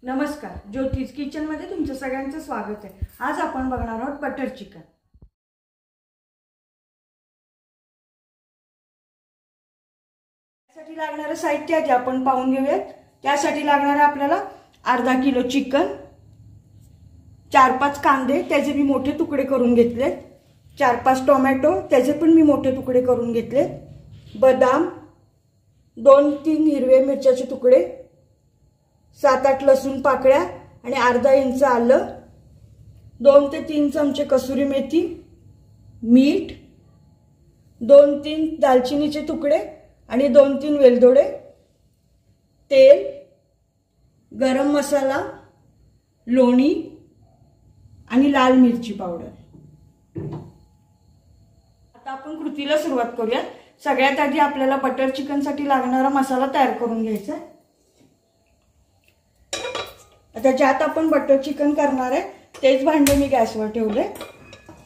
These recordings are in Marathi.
नमस्कार, ज्योतिष किचन मध्ये तुमचं सगळ्यांचं स्वागत आहे। आज आपण बघणार आहोत बटर चिकन। त्यासाठी लागणारे साहित्य आधी आपण पाहून घेऊयात। त्यासाठी लागणार आपल्याला अर्धा किलो चिकन, 4-5 कांदे त्याचे मी मोठे तुकडे करून घेतले, 4-5 टोमॅटो त्याचे पण मी मोठे तुकडे करून घेतले, बदाम, 2-3 हिरवे मिरच्याचे तुकडे, 7-8 लसूण पाकळ्या आणि अर्धा इंच आलं, 2 ते 3 चमचे कसुरी मेथी, मीठ, 2-3 दालचिनीचे तुकडे आणि 2-3 वेलदोडे, तेल, गरम मसाला, लोणी आणि लाल मिरची पावडर। आता आपण कृतीला सुरुवात करूया। सगळ्यात आधी आपल्याला बटर चिकन साठी लागणारा मसाला तयार करून घ्यायचा आहे। आता ज्यात आपण बटर चिकन करणार आहे तेच भांडे मी गॅसवर ठेवले।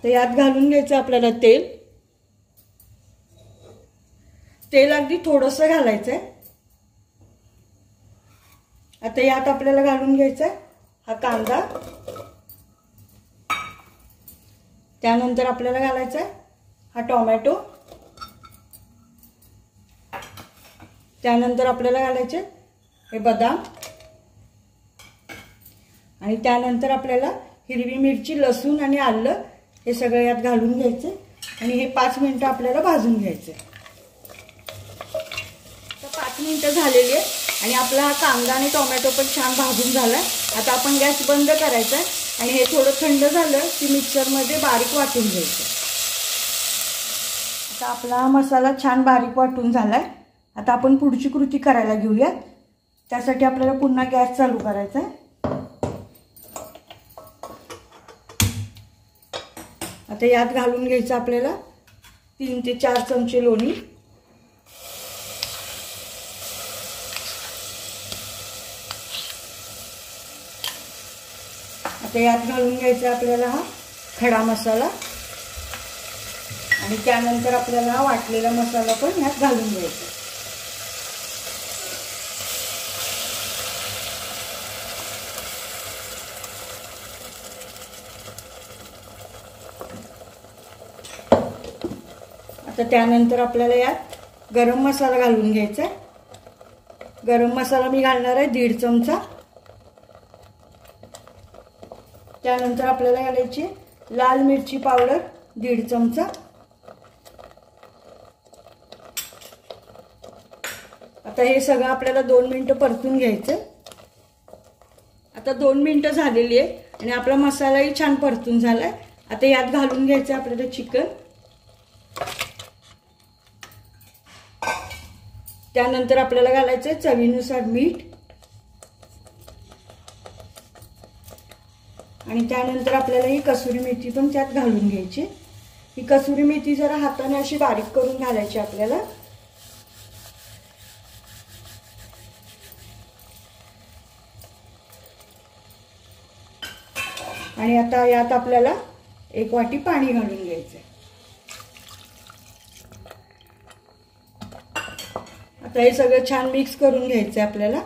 तर यात घालून घ्यायचं आपल्याला तेल। तेल अगदी थोडंसं घालायचं आहे। आता यात आपल्याला घालून घ्यायचा हा कांदा, त्यानंतर आपल्याला घालायचा हा टोमॅटो, त्यानंतर आपल्याला घालायचे हे बदाम आणि त्यानंतर आपल्याला हिरवी मिरची, लसूण आणि आलं हे सगळं यात घालून घ्यायचे आणि हे 5 मिनिटं आपल्याला भाजून घ्यायचे। तर 5 मिनिटं झालेली आहे आणि आपला हा कांदा आणि टोमॅटो पण छान भाजून झालाय। आता आपण गॅस बंद करायचा आहे आणि हे थोडं थंड झालं की मिक्सर मध्ये बारीक वाटून घ्यायचं। आता आपला मसाला छान बारीक वाटून झालाय। आता आपण पुढची कृती करायला घेऊया। त्यासाठी आपल्याला पुन्हा गॅस चालू करायचा आहे। आता यात घालून घ्यायचं आपल्याला 3 ते 4 चमचे लोणी, आता यात घालून घ्यायचा आपल्याला हा खडा मसाला आणि त्यानंतर आपल्याला हा वाटलेला मसाला पण यात घालून घ्यायचा। आता त्यानंतर आपल्याला यात गरम मसाला घालून घ्यायचा आहे। गरम मसाला मी घालणार आहे 1.5 चमचा। त्यानंतर आपल्याला घालायची लाल मिरची पावडर 1.5 चमचा। आता हे सगळं आपल्याला 2 मिनिटं परतून घ्यायचं। आता 2 मिनिटं झालेली आहे आणि आपला मसालाही छान परतून झालाय। आता यात घालून घ्यायचं आपल्याला चिकन, त्यानंतर आपल्याला घालायचं चवीनुसार मीठ आणि त्यानंतर आपल्याला ही कसुरी मेथी पण त्यात घालून घ्यायची। ही कसुरी मेथी जरा हाताने अशी बारीक करून घालायची आपल्याला। आणि आता यात आपल्याला 1 वाटी पाणी घालून घ्यायचं। आता हे सगळं छान मिक्स करून घ्यायचं आपल्याला।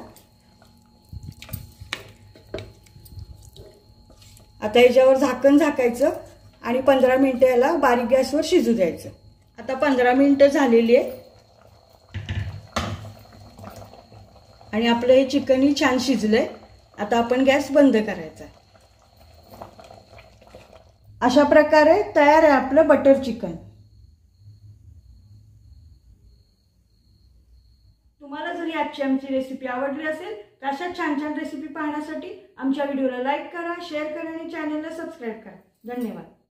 आता याच्यावर झाकण झाकायचं आणि 15 मिनिटं याला बारीक गॅसवर शिजू द्यायचं। आता 15 मिनिटं झालेली आहे आणि आपलं हे चिकनही छान शिजलंय। आता आपण गॅस बंद करायचा। अशा प्रकारे तयार आहे आपलं बटर चिकन। तुम्हाला जर आजची आमची रेसिपी आवडली असेल तर अशा छान छान रेसिपी पाहण्यासाठी आमच्या व्हिडिओला लाईक करा, शेअर करा आणि चॅनलला सबस्क्राइब करा। धन्यवाद।